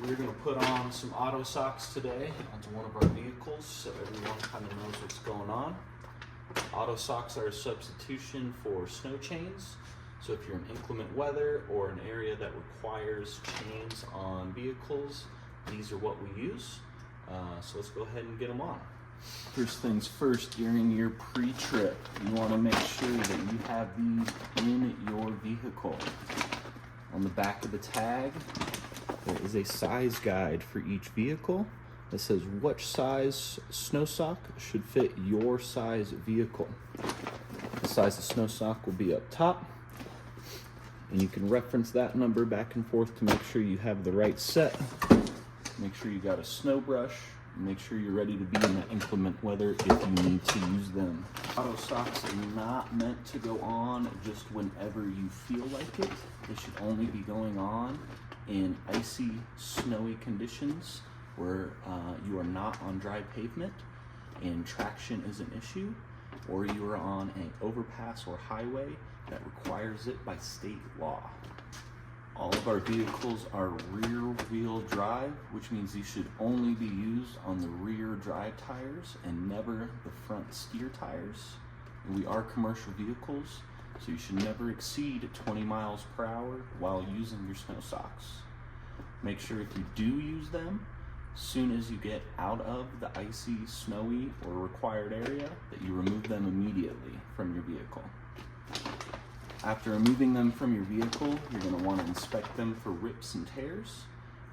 We're going to put on some AutoSocks today onto one of our vehicles so everyone kind of knows what's going on. AutoSocks are a substitution for snow chains. So if you're in inclement weather or an area that requires chains on vehicles, these are what we use. So let's go ahead and get them on. First things first, during your pre-trip, you want to make sure that you have these in your vehicle. On the back of the tag, there is a size guide for each vehicle that says which size snow sock should fit your size vehicle. The size of snow sock will be up top, and you can reference that number back and forth to make sure you have the right set. Make sure you got a snow brush. Make sure you're ready to be in that inclement weather if you need to use them. AutoSocks are not meant to go on just whenever you feel like it. They should only be going on in icy, snowy conditions where you are not on dry pavement and traction is an issue, or you are on an overpass or highway that requires it by state law. All of our vehicles are rear-wheel drive, which means these should only be used on the rear drive tires and never the front steer tires. And we are commercial vehicles, so you should never exceed 20 miles per hour while using your snow socks. Make sure if you do use them, as soon as you get out of the icy, snowy, or required area, that you remove them immediately from your vehicle. After removing them from your vehicle, you're going to want to inspect them for rips and tears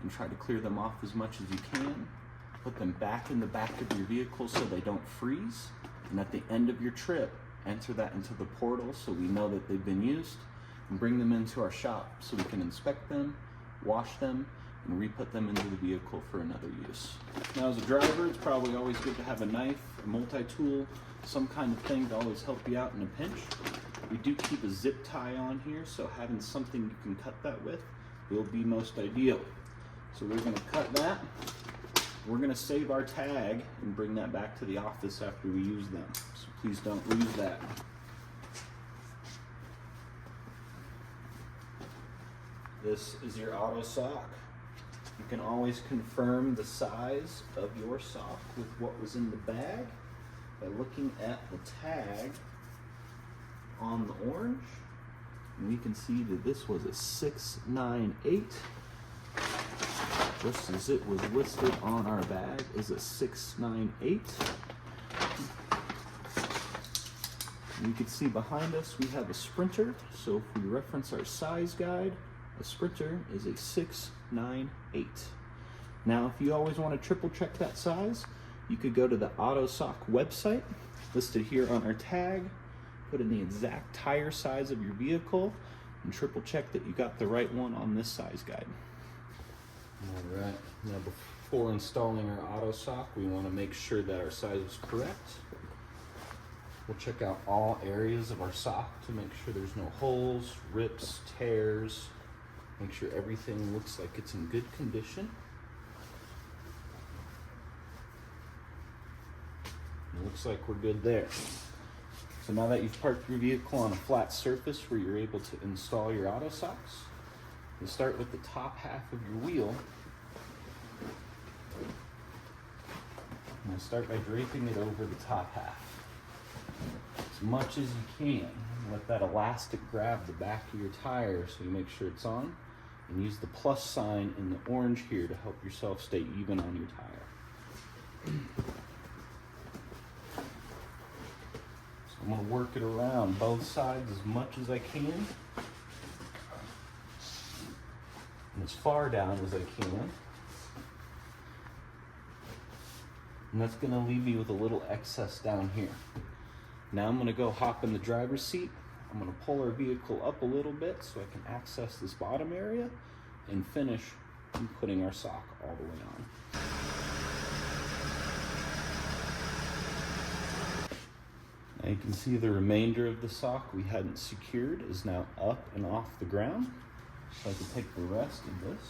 and try to clear them off as much as you can. Put them back in the back of your vehicle so they don't freeze. And at the end of your trip, enter that into the portal so we know that they've been used, and bring them into our shop so we can inspect them, wash them, and re-put them into the vehicle for another use. Now, as a driver, it's probably always good to have a knife, a multi-tool, some kind of thing to always help you out in a pinch. We do keep a zip tie on here, so having something you can cut that with will be most ideal. So we're going to cut that. We're going to save our tag and bring that back to the office after we use them. So please don't lose that. This is your AutoSock. You can always confirm the size of your sock with what was in the bag by looking at the tag on the orange, and we can see that this was a 698, just as it was listed on our bag is a 698. And you can see behind us we have a Sprinter, so if we reference our size guide, a Sprinter is a 698. Now if you always want to triple check that size, you could go to the AutoSock website listed here on our tag, put in the exact tire size of your vehicle, and triple check that you got the right one on this size guide. All right, now before installing our AutoSock, we want to make sure that our size is correct. We'll check out all areas of our sock to make sure there's no holes, rips, tears. Make sure everything looks like it's in good condition. It looks like we're good there. So now that you've parked your vehicle on a flat surface where you're able to install your AutoSocks, you'll start with the top half of your wheel. And you'll start by draping it over the top half as much as you can. Let that elastic grab the back of your tire so you make sure it's on, and use the plus sign in the orange here to help yourself stay even on your tire. I'm going to work it around both sides as much as I can, and as far down as I can. And that's going to leave me with a little excess down here. Now I'm going to go hop in the driver's seat. I'm going to pull our vehicle up a little bit so I can access this bottom area and finish putting our sock all the way on. Now you can see the remainder of the sock we hadn't secured is now up and off the ground. So I can take the rest of this,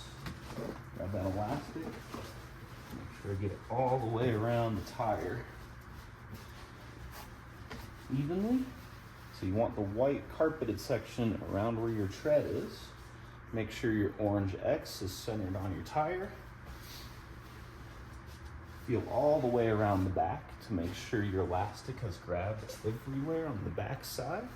grab that elastic, make sure I get it all the way around the tire evenly. So you want the white carpeted section around where your tread is. Make sure your orange X is centered on your tire. feel all the way around the back to make sure your elastic has grabbed everywhere on the back side.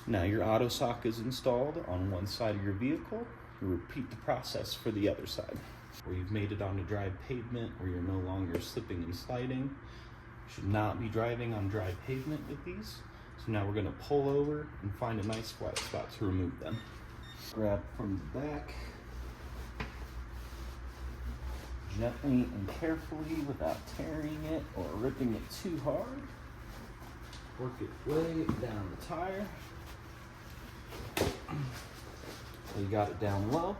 Now your AutoSock is installed on one side of your vehicle. You repeat the process for the other side. Where you've made it onto dry pavement, where you're no longer slipping and sliding. You should not be driving on dry pavement with these. So now we're going to pull over and find a nice flat spot to remove them. Grab from the back, gently and carefully without tearing it or ripping it too hard. Work it way down the tire. So you got it down low.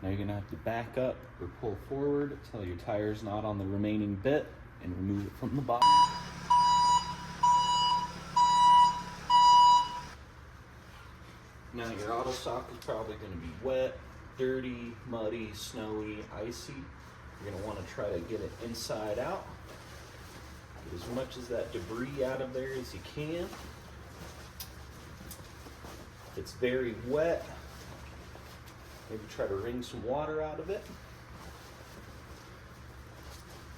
Now you're gonna have to back up or pull forward until your tire's not on the remaining bit and remove it from the bottom. Now your AutoSock is probably gonna be wet, dirty, muddy, snowy, icy. You're gonna wanna try to get it inside out. Get as much of that debris out of there as you can. If it's very wet, maybe try to wring some water out of it.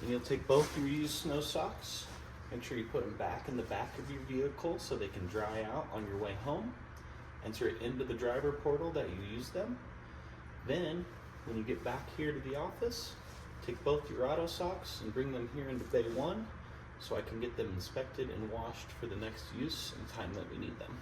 And you'll take both your used snow socks. Make sure you put them back in the back of your vehicle so they can dry out on your way home. Enter it into the driver portal that you used them. Then, when you get back here to the office, take both your AutoSocks and bring them here into Bay 1 so I can get them inspected and washed for the next use in time that we need them.